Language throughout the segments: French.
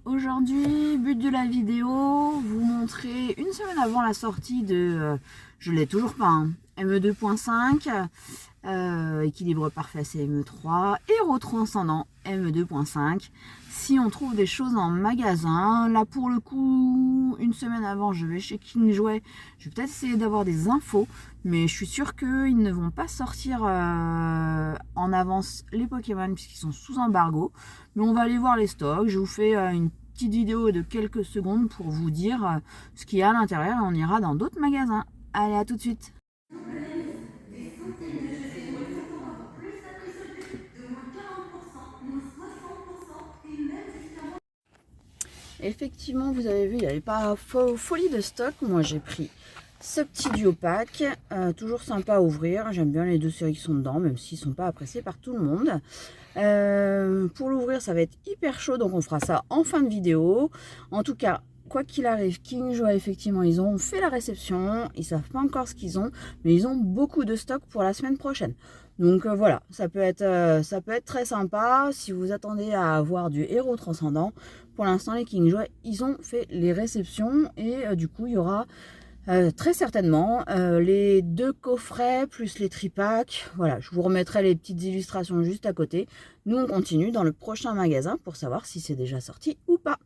Aujourd'hui, but de la vidéo, vous montrer une semaine avant la sortie de, je l'ai toujours pas, hein, ME2.5, équilibre parfait CME3, Héros Transcendant ME2.5. Si on trouve des choses en magasin, là pour le coup, une semaine avant, je vais chez King Jouet. Je vais peut-être essayer d'avoir des infos, mais je suis sûre qu'ils ne vont pas sortir en avance les Pokémon puisqu'ils sont sous embargo. Mais on va aller voir les stocks. Je vous fais une petite vidéo de quelques secondes pour vous dire ce qu'il y a à l'intérieur et on ira dans d'autres magasins. Allez, à tout de suite. Effectivement, vous avez vu, il n'y avait pas folie de stock. Moi, j'ai pris ce petit duo pack, toujours sympa à ouvrir. J'aime bien les deux séries qui sont dedans, même s'ils ne sont pas appréciés par tout le monde. Pour l'ouvrir, ça va être hyper chaud, donc on fera ça en fin de vidéo. En tout cas, quoi qu'il arrive, King Jouet, effectivement, ils ont fait la réception. Ils savent pas encore ce qu'ils ont, mais ils ont beaucoup de stock pour la semaine prochaine. Donc voilà, ça peut être très sympa si vous attendez à avoir du Héros Transcendant. Pour l'instant, les King Jouet, ils ont fait les réceptions et du coup, il y aura très certainement les deux coffrets plus les tripacks. Voilà, je vous remettrai les petites illustrations juste à côté. Nous, on continue dans le prochain magasin pour savoir si c'est déjà sorti ou pas.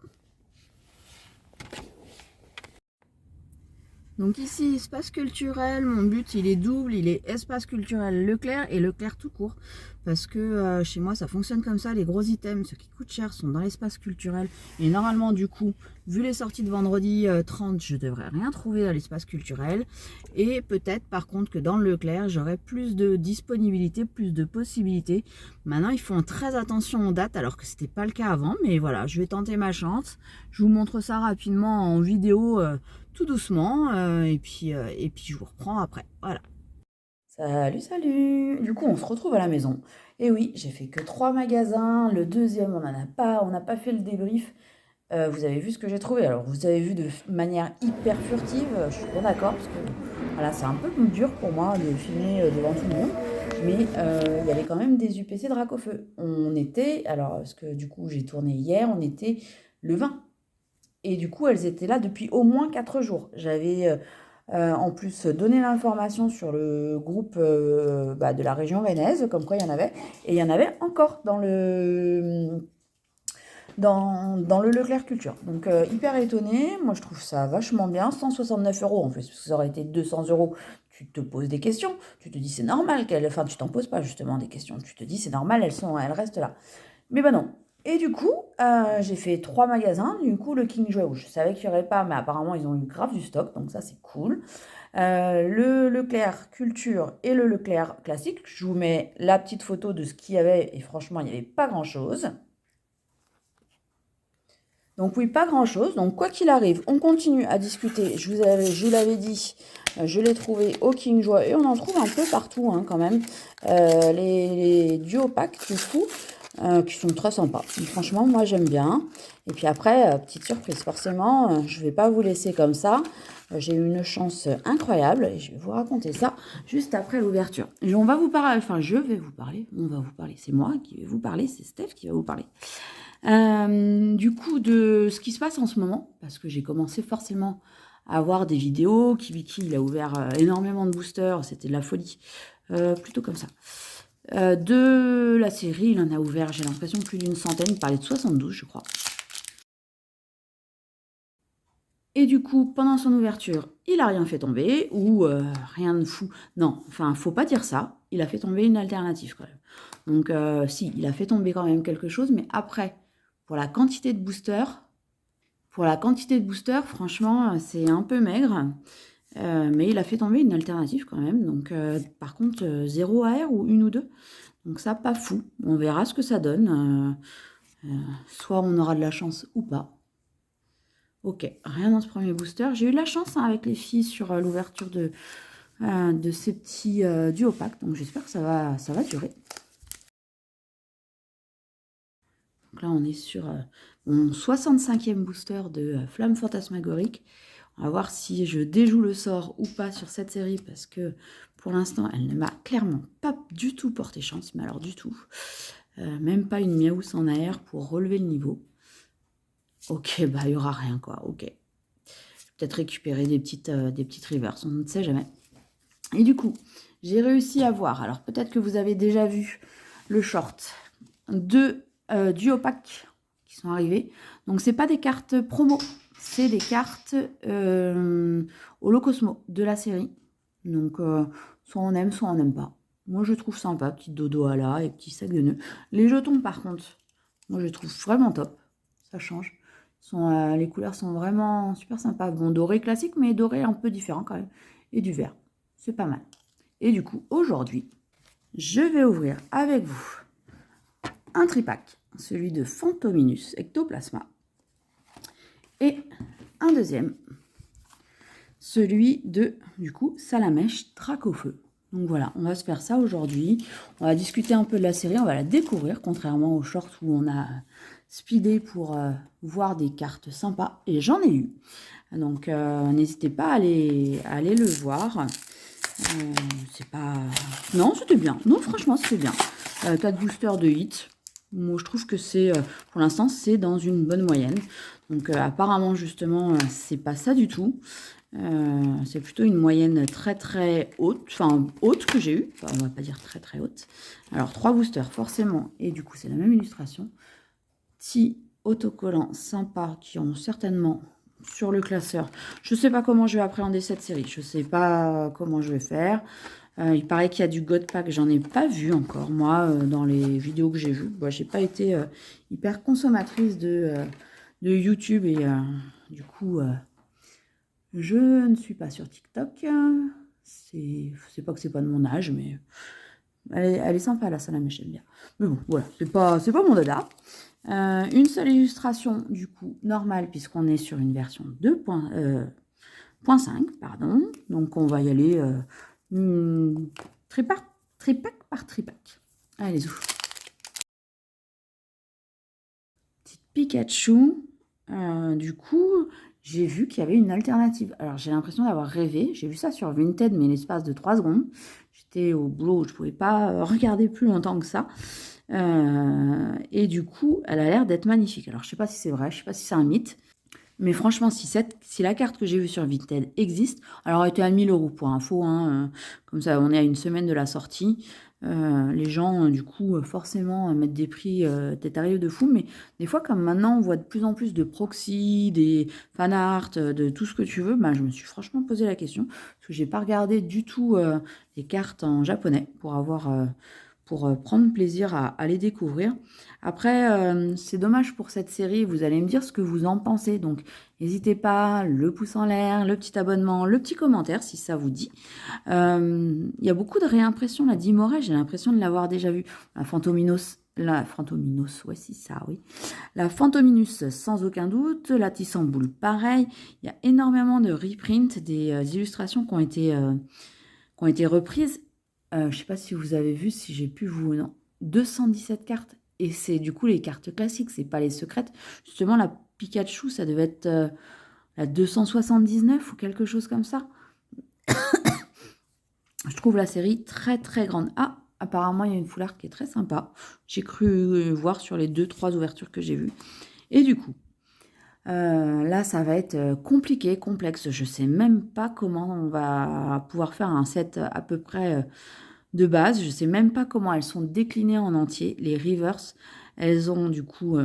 Donc ici, espace culturel, mon but il est double, il est espace culturel Leclerc et Leclerc tout court. Parce que chez moi ça fonctionne comme ça, les gros items, ceux qui coûtent cher sont dans l'espace culturel. Et normalement du coup, vu les sorties de vendredi 30, je devrais rien trouver à l'espace culturel. Et peut-être par contre que dans le Leclerc, j'aurai plus de disponibilité, plus de possibilités. Maintenant ils font très attention aux dates alors que c'était pas le cas avant. Mais voilà, je vais tenter ma chance. Je vous montre ça rapidement en vidéo tout doucement et puis je vous reprends après. Voilà. Salut, salut. Du coup, on se retrouve à la maison. Et oui, j'ai fait que 3 magasins. Le deuxième, on n'a pas fait le débrief. Vous avez vu ce que j'ai trouvé. Alors, vous avez vu de manière hyper furtive. Je suis bien d'accord parce que voilà, c'est un peu dur pour moi de filmer devant tout le monde. Mais il y avait quand même des UPC Dracofeu. On était, alors, parce que du coup, j'ai tourné hier, on était le 20. Et du coup, elles étaient là depuis au moins 4 jours. J'avais en plus donné l'information sur le groupe de la région Venise, comme quoi il y en avait. Et il y en avait encore dans le Leclerc Culture. Donc hyper étonnée. Moi, je trouve ça vachement bien. 169 € en plus, parce que ça aurait été 200 €. Tu te poses des questions. Tu te dis c'est normal qu'elles... Enfin, tu t'en poses pas justement des questions. Tu te dis c'est normal, elles restent là. Mais bah non. Et du coup, j'ai fait 3 magasins. Du coup, le King Jouet, où je savais qu'il n'y aurait pas, mais apparemment, ils ont eu grave du stock. Donc ça, c'est cool. Le Leclerc Culture et le Leclerc Classique. Je vous mets la petite photo de ce qu'il y avait. Et franchement, il n'y avait pas grand-chose. Donc oui, pas grand-chose. Donc quoi qu'il arrive, on continue à discuter. Je vous l'avais dit, je l'ai trouvé au King Jouet. Et on en trouve un peu partout hein, quand même. Les duo packs, du coup. Qui sont très sympas. Donc, franchement, moi, j'aime bien. Et puis après, petite surprise, forcément, je ne vais pas vous laisser comme ça. J'ai eu une chance incroyable et je vais vous raconter ça juste après l'ouverture. Et on va vous parler, enfin, je vais vous parler, on va vous parler. C'est moi qui vais vous parler, c'est Steph qui va vous parler. Du coup, de ce qui se passe en ce moment, parce que j'ai commencé forcément à voir des vidéos. Kibiki, il a ouvert énormément de boosters, c'était de la folie. Plutôt comme ça. De la série, il en a ouvert, j'ai l'impression, plus d'une centaine. Il parlait de 72, je crois. Et du coup, pendant son ouverture, il a rien fait tomber, ou rien de fou. Non, enfin, faut pas dire ça. Il a fait tomber une alternative, quand même. Donc, si, il a fait tomber quand même quelque chose, mais après, pour la quantité de boosters, franchement, c'est un peu maigre. Mais il a fait tomber une alternative quand même. Donc, par contre, 0 AR ou 1 ou 2. Donc ça, pas fou. On verra ce que ça donne. Soit on aura de la chance ou pas. Ok, rien dans ce premier booster. J'ai eu de la chance hein, avec les filles sur l'ouverture de ces petits duo packs. Donc j'espère que ça va durer. Donc là, on est sur mon 65e booster de Flamme Fantasmagorique. On va voir si je déjoue le sort ou pas sur cette série parce que pour l'instant, elle ne m'a clairement pas du tout porté chance, mais alors du tout. Même pas une miaousse en air pour relever le niveau. Ok, bah il n'y aura rien quoi, ok. Peut-être récupérer des petites reverse, on ne sait jamais. Et du coup, j'ai réussi à voir, alors peut-être que vous avez déjà vu le short, deux duo pack qui sont arrivés. Donc, c'est pas des cartes promo, c'est des cartes Holocosmo de la série. Donc, soit on aime, soit on n'aime pas. Moi, je trouve sympa, petit dodo à la et petit sac de nœuds. Les jetons, par contre, moi, je les trouve vraiment top. Ça change. Les couleurs sont vraiment super sympas. Bon, doré classique, mais doré un peu différent quand même. Et du vert. C'est pas mal. Et du coup, aujourd'hui, je vais ouvrir avec vous un tripack, celui de Phantominus Ectoplasma. Et un deuxième, celui de, du coup, Salamèche Dracofeu. Donc voilà, on va se faire ça aujourd'hui. On va discuter un peu de la série, on va la découvrir, contrairement aux shorts où on a speedé pour voir des cartes sympas. Et j'en ai eu. Donc n'hésitez pas à aller le voir. C'est pas... Non, c'était bien. Non, franchement, c'était bien. 4 boosters de hit. Moi, je trouve que c'est, pour l'instant, c'est dans une bonne moyenne. Donc, apparemment, justement, c'est pas ça du tout. C'est plutôt une moyenne très, très haute. Enfin, haute que j'ai eue. Enfin, on va pas dire très, très haute. Alors, 3 boosters, forcément. Et du coup, c'est la même illustration. Petits autocollants sympas qui ont certainement... sur le classeur. Je sais pas comment je vais appréhender cette série. Je sais pas comment je vais faire. Il paraît qu'il y a du God Pack. J'en ai pas vu encore, moi, dans les vidéos que j'ai vues. Moi, j'ai pas été hyper consommatrice de YouTube. Et du coup, je ne suis pas sur TikTok. C'est pas que c'est pas de mon âge, mais elle est sympa, la Salamèche, j'aime bien. Mais bon, voilà, c'est pas mon dada. Une seule illustration, du coup, normale, puisqu'on est sur une version 2.5, pardon. Donc, on va y aller tripack par tripack. Allez, ouf. Petite Pikachu. Du coup, j'ai vu qu'il y avait une alternative. Alors, j'ai l'impression d'avoir rêvé. J'ai vu ça sur Vinted, mais l'espace de 3 secondes. J'étais au boulot, je ne pouvais pas regarder plus longtemps que ça. Et du coup, elle a l'air d'être magnifique. Alors, je ne sais pas si c'est vrai, je ne sais pas si c'est un mythe. Mais franchement, si la carte que j'ai vue sur Vinted existe, alors elle était à 1000 € pour info, hein, comme ça on est à une semaine de la sortie. Les gens, du coup, forcément, mettent des prix des tarifs de fou. Mais des fois, comme maintenant, on voit de plus en plus de proxy, des fanarts, de tout ce que tu veux, bah, je me suis franchement posé la question. Parce que j'ai pas regardé du tout les cartes en japonais pour prendre plaisir à les découvrir. Après, c'est dommage pour cette série, vous allez me dire ce que vous en pensez. Donc, n'hésitez pas, le pouce en l'air, le petit abonnement, le petit commentaire si ça vous dit. Il y a beaucoup de réimpressions, la Dimoré, j'ai l'impression de l'avoir déjà vue. La Phantominos, ouais, si ça, oui. La Phantominus, sans aucun doute. La Tissamboule, pareil. Il y a énormément de reprints, des illustrations qui ont été reprises. Je ne sais pas si vous avez vu, si j'ai pu vous... Non, 217 cartes. Et c'est du coup les cartes classiques, c'est pas les secrètes. Justement, la Pikachu, ça devait être la 279 ou quelque chose comme ça. Je trouve la série très très grande. Ah, apparemment, il y a une foulard qui est très sympa. J'ai cru voir sur les 2-3 ouvertures que j'ai vues. Et du coup, là, ça va être compliqué, complexe. Je sais même pas comment on va pouvoir faire un set à peu près de base. Je sais même pas comment elles sont déclinées en entier. Les reverse, elles ont du coup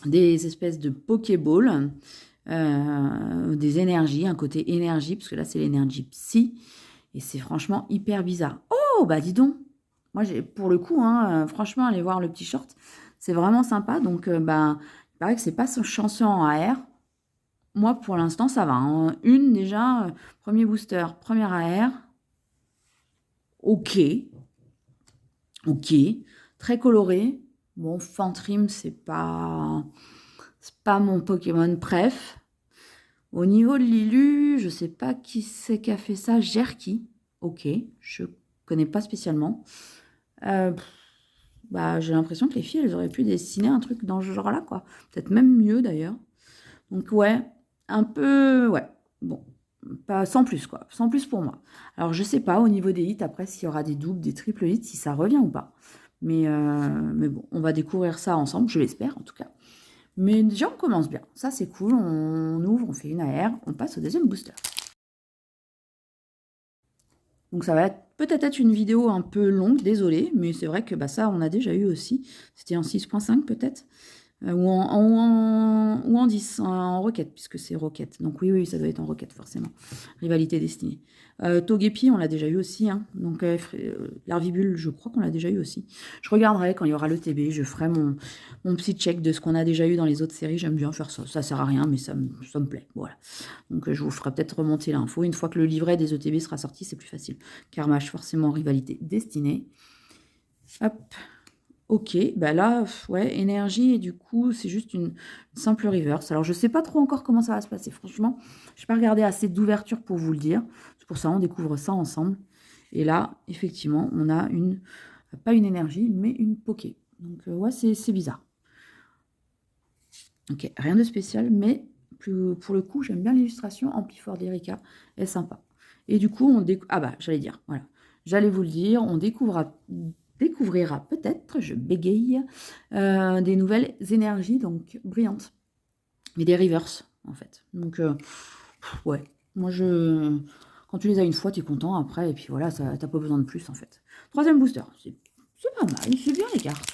des espèces de Pokéball, des énergies, un côté énergie, parce que là, c'est l'énergie psy. Et c'est franchement hyper bizarre. Oh, bah dis donc. Moi, pour le coup, hein, franchement, aller voir le petit short, c'est vraiment sympa. Donc, bah, il paraît que c'est pas chanceux en AR. Moi, pour l'instant, ça va, hein. Une, déjà, premier booster, premier AR. Ok. Ok. Très coloré. Bon, Fantrim, c'est pas mon Pokémon préf. Au niveau de l'Ilu, je sais pas qui c'est qui a fait ça. Jerky. Ok. Je connais pas spécialement. Bah, j'ai l'impression que les filles, elles auraient pu dessiner un truc dans ce genre-là, quoi. Peut-être même mieux, d'ailleurs. Donc, ouais, un peu... Ouais, bon, pas sans plus, quoi. Sans plus pour moi. Alors, je sais pas, au niveau des hits, après, s'il y aura des doubles, des triples hits, si ça revient ou pas. Mais bon, on va découvrir ça ensemble, je l'espère, en tout cas. Mais déjà, on commence bien. Ça, c'est cool. On ouvre, on fait une AR, on passe au deuxième booster. Donc, ça va peut-être être une vidéo un peu longue, désolé, mais c'est vrai que bah, ça, on a déjà eu aussi. C'était en 6.5 peut-être. Ou en 10, en roquette, puisque c'est roquette. Donc oui, ça doit être en roquette, forcément. Rivalité destinée. Togepi, on l'a déjà eu aussi. Hein. Donc Larvibule, je crois qu'on l'a déjà eu aussi. Je regarderai quand il y aura le TB, je ferai mon petit check de ce qu'on a déjà eu dans les autres séries. J'aime bien faire ça. Ça sert à rien, mais ça me plaît. Voilà. Donc je vous ferai peut-être remonter l'info. Une fois que le livret des ETB sera sorti, c'est plus facile. Carmage, forcément, rivalité destinée. Hop. Ok, bah là, ouais, énergie, et du coup, c'est juste une simple reverse. Alors, je sais pas trop encore comment ça va se passer. Franchement, je n'ai pas regardé assez d'ouverture pour vous le dire. C'est pour ça, on découvre ça ensemble. Et là, effectivement, on a pas une énergie, mais une poké. Donc, ouais, c'est bizarre. Ok, rien de spécial, mais pour le coup, j'aime bien l'illustration. Amplifort d'Erika est sympa. Et du coup, on découvre... Ah bah, j'allais dire, voilà. J'allais vous le dire, on découvrira peut-être, je bégaye, des nouvelles énergies, donc brillantes. Mais des reverse, en fait. Donc, ouais. Moi, quand tu les as une fois, tu es content. Après, et puis voilà, t'as pas besoin de plus, en fait. Troisième booster. C'est pas mal, c'est bien les cartes.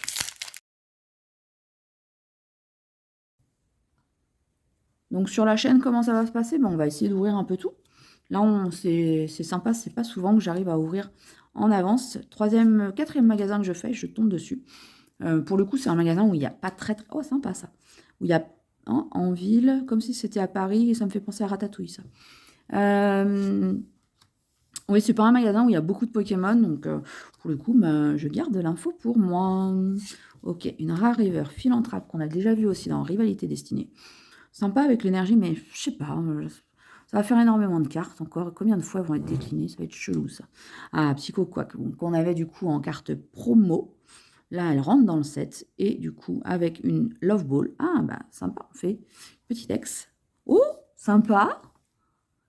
Donc sur la chaîne, comment ça va se passer? On va essayer d'ouvrir un peu tout. Là, c'est sympa, c'est pas souvent que j'arrive à ouvrir en avance. Quatrième magasin que je fais, je tombe dessus. Pour le coup, c'est un magasin où il n'y a pas très... Oh, sympa ça. Où il y a en ville, comme si c'était à Paris, et ça me fait penser à Ratatouille, ça. Oui, c'est pas un magasin où il y a beaucoup de Pokémon, donc pour le coup, je garde l'info pour moi. Ok, une rare river Philanthrope qu'on a déjà vu aussi dans Rivalité Destinée. Sympa avec l'énergie, mais je sais pas. Ça va faire énormément de cartes encore. Combien de fois elles vont être déclinées? Ça va être chelou, ça. Ah, Psycho Quack, qu'on avait du coup en carte promo. Là, elle rentre dans le set. Et du coup, avec une Love Ball. Ah, bah, sympa. On fait petit ex. Oh, sympa.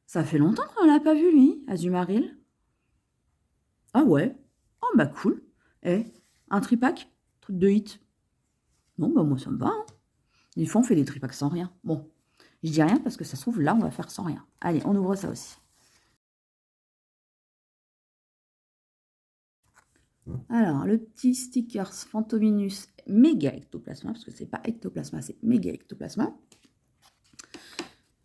Ça fait longtemps qu'on l'a pas vu, lui, Azumarill. Ah ouais. Oh, bah, cool. Eh, un tripack? Truc de hit. Non, bah, moi, ça me va. Hein. Des fois, on fait des tripacks sans rien. Bon, je dis rien parce que ça se trouve, là, on va faire sans rien. Allez, on ouvre ça aussi. Alors, le petit stickers Phantominus méga ectoplasma, parce que c'est pas ectoplasma, c'est méga ectoplasma.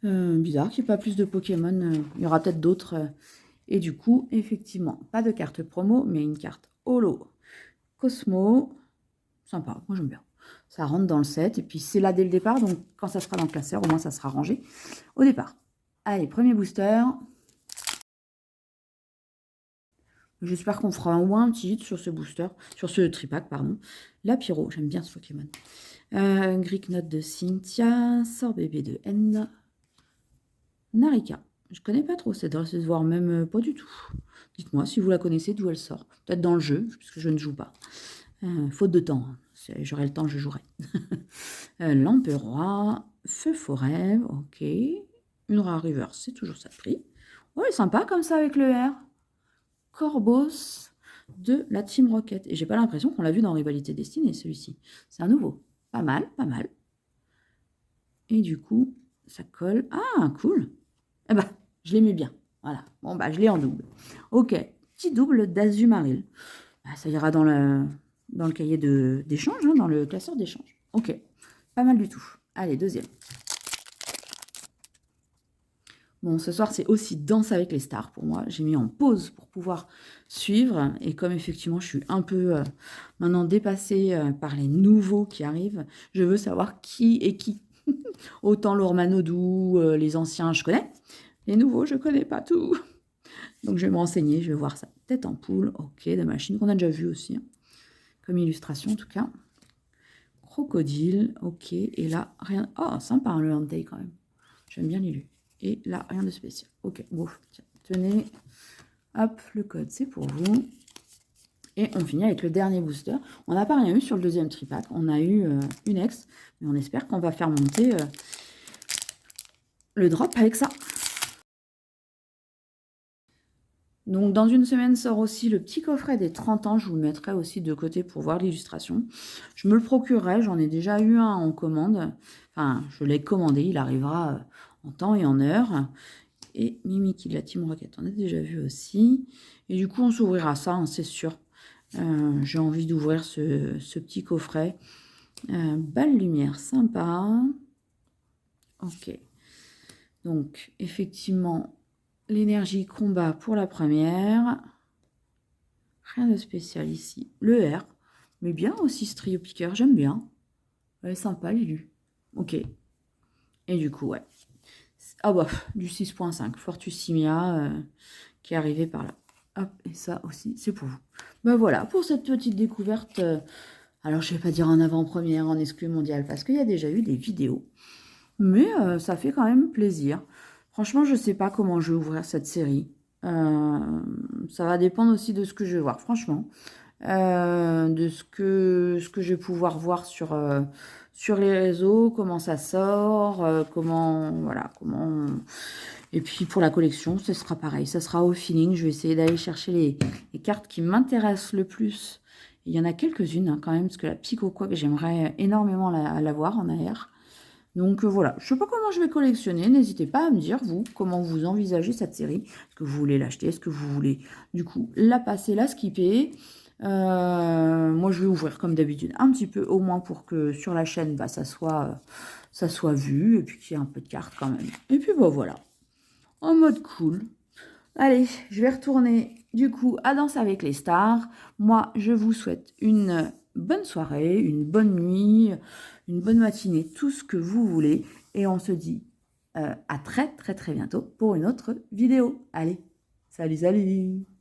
Bizarre qu'il n'y ait pas plus de Pokémon. Il y aura peut-être d'autres. Et du coup, effectivement, pas de carte promo, mais une carte holo Cosmo. Sympa, moi j'aime bien. Ça rentre dans le set, et puis c'est là dès le départ, donc quand ça sera dans le classeur, au moins ça sera rangé au départ. Allez, premier booster. J'espère qu'on fera au moins un petit hit sur ce booster, sur ce tripack, pardon. La Pyro, j'aime bien ce Pokémon. Greek Note de Cynthia, Sort bébé de N. Narika. Je connais pas trop cette dresse, voire même pas du tout. Dites-moi si vous la connaissez, d'où elle sort. Peut-être dans le jeu, puisque je ne joue pas. Faute de temps. Hein. J'aurai le temps, je jouerai. L'Emperoi, Feu Forêt, ok. Une rare reverse, c'est toujours ça de prix. Ouais, sympa comme ça avec le R. Corbos de la Team Rocket. Et j'ai pas l'impression qu'on l'a vu dans Rivalité Destinée, celui-ci. C'est un nouveau. Pas mal, pas mal. Et du coup, ça colle. Ah, cool. Eh ben, je l'aimais bien. Voilà. Bon, bah, je l'ai en double. Ok. Petit double d'Azumarill. Bah, ça ira dans le cahier d'échange, hein, dans le classeur d'échange. Ok. Pas mal du tout. Allez, deuxième. Bon, ce soir, c'est aussi Danse avec les stars pour moi. J'ai mis en pause pour pouvoir suivre. Et comme effectivement, je suis un peu maintenant dépassée par les nouveaux qui arrivent, je veux savoir qui est qui. Autant Lormanodou, les anciens, je connais. Les nouveaux, je connais pas tout. Donc, je vais me renseigner, je vais voir ça. Tête en poule, ok, de machine qu'on a déjà vu aussi. Hein. Comme illustration, en tout cas. Crocodile, ok. Et là, rien. Oh, sympa, hein, le Hantei quand même. J'aime bien l'élu. Et là, rien de spécial. Ok, bon, tiens, tenez. Hop, le code, c'est pour vous. Et on finit avec le dernier booster. On n'a pas rien eu sur le deuxième tripack. On a eu une ex. Mais on espère qu'on va faire monter le drop avec ça. Donc, dans une semaine sort aussi le petit coffret des 30 ans. Je vous le mettrai aussi de côté pour voir l'illustration. Je me le procurerai. J'en ai déjà eu un en commande. Enfin, je l'ai commandé. Il arrivera en temps et en heure. Et Mimi qui de la Team Rocket, on a déjà vu aussi. Et du coup, on s'ouvrira ça, hein, c'est sûr. J'ai envie d'ouvrir ce petit coffret. Balle lumière, sympa. Ok. Donc, effectivement, l'énergie combat pour la première. Rien de spécial ici. Le R, mais bien aussi ce trio piqueur, j'aime bien. Elle est sympa, l'élu. Ok. Et du coup, ouais. Ah bah, du 6.5, Fortussimia, qui est arrivé par là. Hop, et ça aussi, c'est pour vous. Ben voilà, pour cette petite découverte. Alors, je vais pas dire en avant-première, en exclu mondial, parce qu'il y a déjà eu des vidéos. Mais ça fait quand même plaisir. Franchement, je sais pas comment je vais ouvrir cette série. Ça va dépendre aussi de ce que je vais voir, franchement. De ce que je vais pouvoir voir sur les réseaux, comment ça sort, comment, voilà, comment... Et puis pour la collection, ce sera pareil, ça sera au feeling. Je vais essayer d'aller chercher les cartes qui m'intéressent le plus. Il y en a quelques-unes hein, quand même, parce que la Pico quoi, j'aimerais énormément la voir en AR. Donc voilà, je ne sais pas comment je vais collectionner. N'hésitez pas à me dire, vous, comment vous envisagez cette série. Est-ce que vous voulez l'acheter? Est-ce que vous voulez, du coup, la passer, la skipper? Moi, je vais ouvrir comme d'habitude un petit peu, au moins pour que sur la chaîne, bah, ça soit vu. Et puis qu'il y ait un peu de cartes quand même. Et puis, bah, voilà, en mode cool. Allez, je vais retourner du coup à Danse avec les stars. Moi, je vous souhaite une bonne soirée, une bonne nuit, une bonne matinée, tout ce que vous voulez. Et on se dit à très très très bientôt pour une autre vidéo. Allez, salut, salut!